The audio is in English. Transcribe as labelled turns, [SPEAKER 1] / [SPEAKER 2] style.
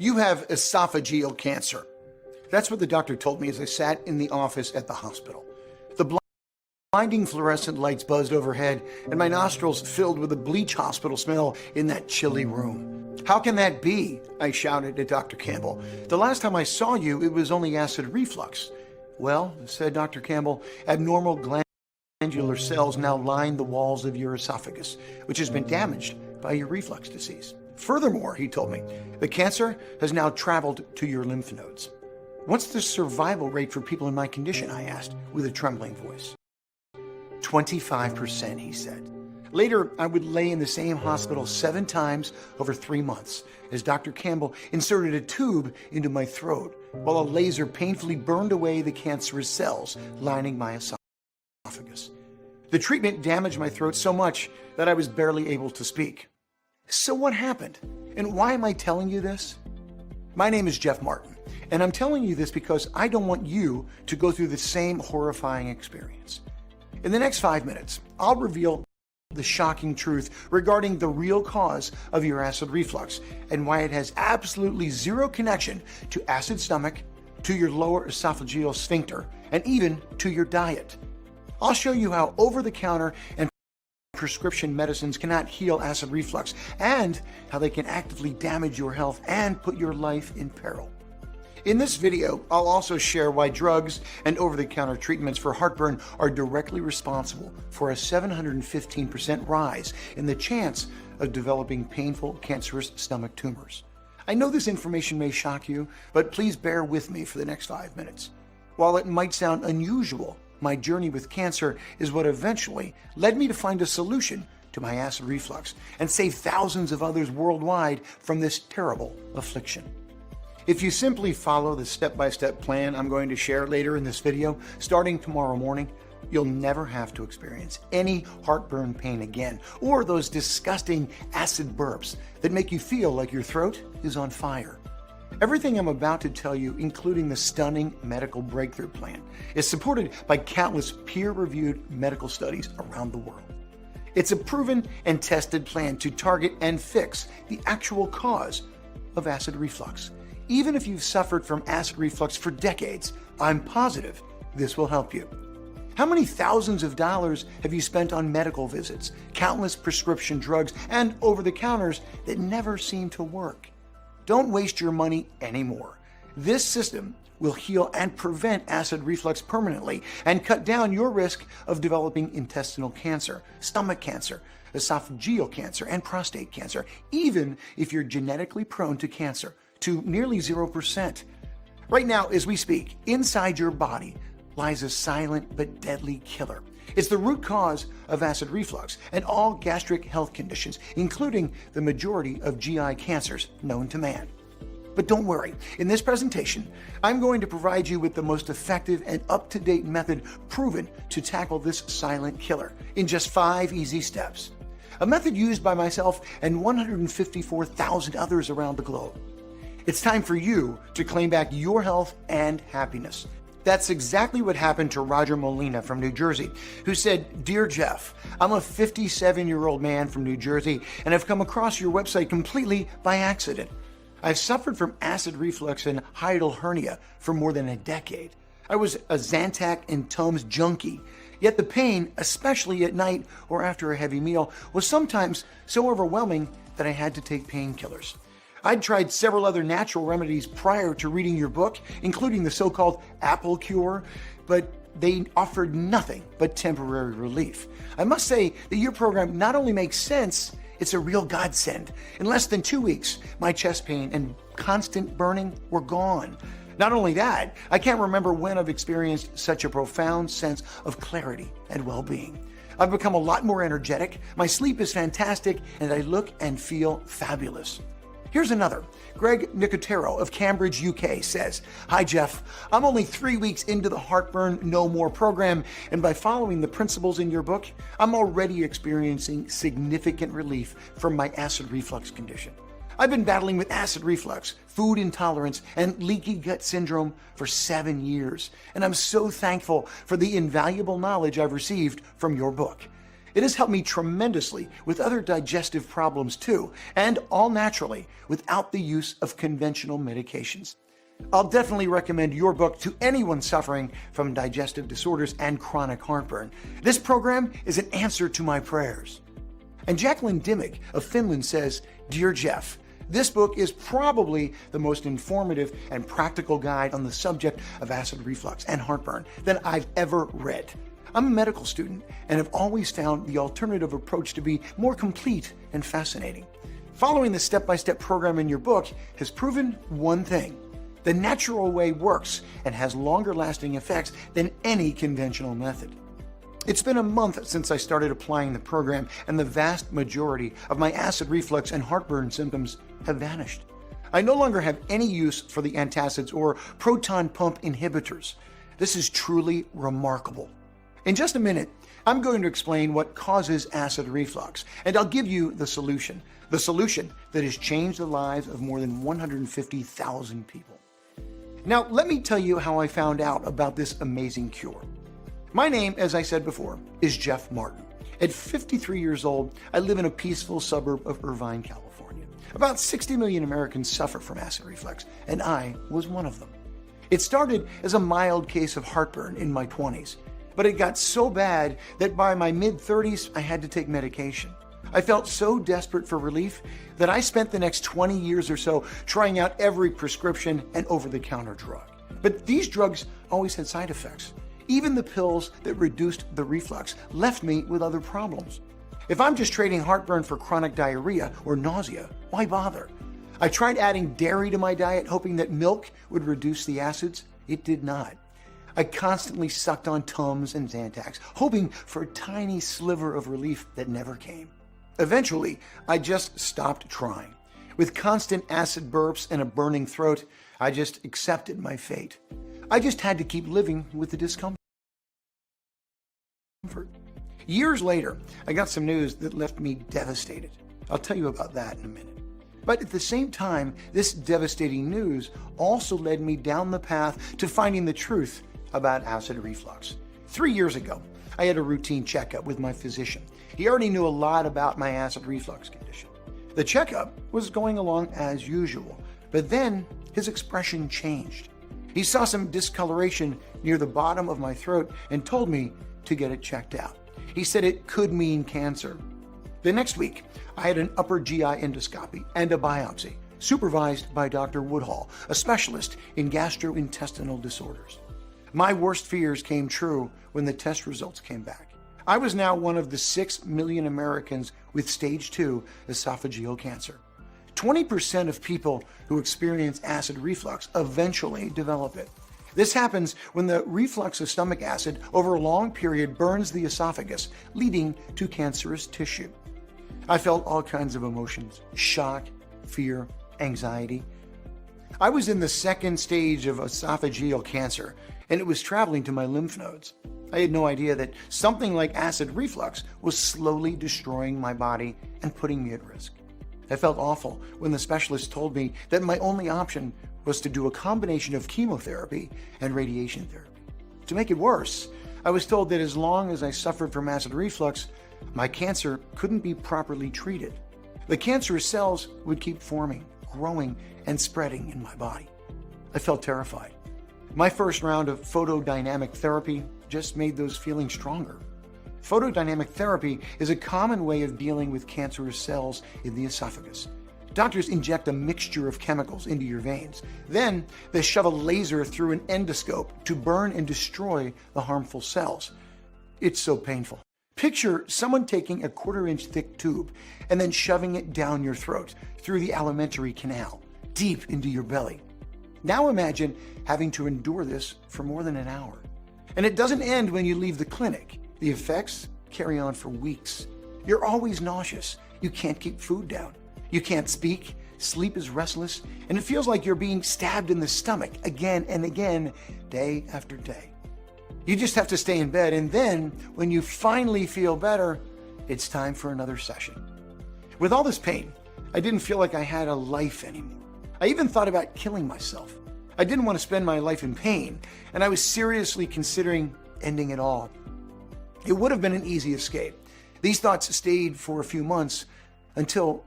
[SPEAKER 1] You have esophageal cancer. That's what the doctor told me as I sat in the office at the hospital. The blinding fluorescent lights buzzed overhead, and my nostrils filled with the bleach hospital smell in that chilly room. How can that be? I shouted at Dr. Campbell. The last time I saw you, it was only acid reflux. Well, said Dr. Campbell, abnormal glandular cells now line the walls of your esophagus, which has been damaged by your reflux disease. Furthermore, he told me, the cancer has now traveled to your lymph nodes. What's the survival rate for people in my condition? I asked with a trembling voice. 25%, he said. Later, I would lay in the same hospital 7 times over 3 months as Dr. Campbell inserted a tube into my throat while a laser painfully burned away the cancerous cells lining my esophagus. The treatment damaged my throat so much that I was barely able to speak. So what happened? And why am I telling you this? My name is Jeff Martin, and I'm telling you this because I don't want you to go through the same horrifying experience. In the next 5 minutes, I'll reveal the shocking truth regarding the real cause of your acid reflux and why it has absolutely zero connection to acid stomach, to your lower esophageal sphincter, and even to your diet. I'll show you how over-the-counter and prescription medicines cannot heal acid reflux and how they can actively damage your health and put your life in peril. In this video, I'll also share why drugs and over-the-counter treatments for heartburn are directly responsible for a 715% rise in the chance of developing painful cancerous stomach tumors. I know this information may shock you, but please bear with me for the next 5 minutes. While it might sound unusual, my journey with cancer is what eventually led me to find a solution to my acid reflux and save thousands of others worldwide from this terrible affliction. If you simply follow the step-by-step plan I'm going to share later in this video, starting tomorrow morning, you'll never have to experience any heartburn pain again, or those disgusting acid burps that make you feel like your throat is on fire. Everything I'm about to tell you, including the stunning medical breakthrough plan, is supported by countless peer-reviewed medical studies around the world. It's a proven and tested plan to target and fix the actual cause of acid reflux. Even if you've suffered from acid reflux for decades, I'm positive this will help you. How many thousands of dollars have you spent on medical visits, countless prescription drugs, and over-the-counters that never seem to work? Don't waste your money anymore. This system will heal and prevent acid reflux permanently and cut down your risk of developing intestinal cancer, stomach cancer, esophageal cancer, and prostate cancer, even if you're genetically prone to cancer, to nearly 0%. Right now, as we speak, inside your body lies a silent but deadly killer. It's the root cause of acid reflux and all gastric health conditions, including the majority of GI cancers known to man. But don't worry, in this presentation, I'm going to provide you with the most effective and up-to-date method proven to tackle this silent killer in just 5 easy steps. A method used by myself and 154,000 others around the globe. It's time for you to claim back your health and happiness. That's exactly what happened to Roger Molina from New Jersey, who said, "Dear Jeff, I'm a 57-year-old man from New Jersey and have come across your website completely by accident. I've suffered from acid reflux and hiatal hernia for more than a decade. I was a Zantac and Tums junkie, yet the pain, especially at night or after a heavy meal, was sometimes so overwhelming that I had to take painkillers. I'd tried several other natural remedies prior to reading your book, including the so-called apple cure, but they offered nothing but temporary relief. I must say that your program not only makes sense, it's a real godsend. In less than 2 weeks, my chest pain and constant burning were gone. Not only that, I can't remember when I've experienced such a profound sense of clarity and well-being. I've become a lot more energetic, my sleep is fantastic, and I look and feel fabulous." Here's another. Greg Nicotero of Cambridge, UK says, "Hi Jeff, I'm only 3 weeks into the Heartburn No More program, and by following the principles in your book, I'm already experiencing significant relief from my acid reflux condition. I've been battling with acid reflux, food intolerance, and leaky gut syndrome for 7 years, and I'm so thankful for the invaluable knowledge I've received from your book. It has helped me tremendously with other digestive problems too, and all naturally without the use of conventional medications. I'll definitely recommend your book to anyone suffering from digestive disorders and chronic heartburn. This program is an answer to my prayers. And Jacqueline Dimmick of Finland says, "Dear Jeff, this book is probably the most informative and practical guide on the subject of acid reflux and heartburn that I've ever read. I'm a medical student and have always found the alternative approach to be more complete and fascinating. Following the step-by-step program in your book has proven one thing. The natural way works and has longer-lasting effects than any conventional method. It's been a month since I started applying the program, and the vast majority of my acid reflux and heartburn symptoms have vanished. I no longer have any use for the antacids or proton pump inhibitors. This is truly remarkable." In just a minute, I'm going to explain what causes acid reflux, and I'll give you the solution that has changed the lives of more than 150,000 people. Now, let me tell you how I found out about this amazing cure. My name, as I said before, is Jeff Martin. At 53 years old, I live in a peaceful suburb of Irvine, California. About 60 million Americans suffer from acid reflux, and I was one of them. It started as a mild case of heartburn in my 20s, but it got so bad that by my mid-30s, I had to take medication. I felt so desperate for relief that I spent the next 20 years or so trying out every prescription and over-the-counter drug. But these drugs always had side effects. Even the pills that reduced the reflux left me with other problems. If I'm just trading heartburn for chronic diarrhea or nausea, why bother? I tried adding dairy to my diet, hoping that milk would reduce the acids. It did not. I constantly sucked on Tums and Zantac, hoping for a tiny sliver of relief that never came. Eventually, I just stopped trying. With constant acid burps and a burning throat, I just accepted my fate. I just had to keep living with the discomfort. Years later, I got some news that left me devastated. I'll tell you about that in a minute. But at the same time, this devastating news also led me down the path to finding the truth about acid reflux. 3 years ago, I had a routine checkup with my physician. He already knew a lot about my acid reflux condition. The checkup was going along as usual, but then his expression changed. He saw some discoloration near the bottom of my throat and told me to get it checked out. He said it could mean cancer. The next week, I had an upper GI endoscopy and a biopsy, supervised by Dr. Woodhall, a specialist in gastrointestinal disorders. My worst fears came true when the test results came back. I was now one of the 6 million Americans with stage 2 esophageal cancer. 20% of people who experience acid reflux eventually develop it. This happens when the reflux of stomach acid over a long period burns the esophagus, leading to cancerous tissue. I felt all kinds of emotions: shock, fear, anxiety. I was in the second stage of esophageal cancer, and it was traveling to my lymph nodes. I had no idea that something like acid reflux was slowly destroying my body and putting me at risk. I felt awful when the specialist told me that my only option was to do a combination of chemotherapy and radiation therapy. To make it worse, I was told that as long as I suffered from acid reflux, my cancer couldn't be properly treated. The cancerous cells would keep forming, growing, and spreading in my body. I felt terrified. My first round of photodynamic therapy just made those feelings stronger. Photodynamic therapy is a common way of dealing with cancerous cells in the esophagus. Doctors inject a mixture of chemicals into your veins. Then they shove a laser through an endoscope to burn and destroy the harmful cells. It's so painful. Picture someone taking a 1/4-inch thick tube and then shoving it down your throat through the alimentary canal, deep into your belly. Now imagine having to endure this for more than an hour. And it doesn't end when you leave the clinic. The effects carry on for weeks. You're always nauseous. You can't keep food down. You can't speak. Sleep is restless. And it feels like you're being stabbed in the stomach again and again, day after day. You just have to stay in bed. And then when you finally feel better, it's time for another session. With all this pain, I didn't feel like I had a life anymore. I even thought about killing myself. I didn't want to spend my life in pain, and I was seriously considering ending it all. It would have been an easy escape. These thoughts stayed for a few months until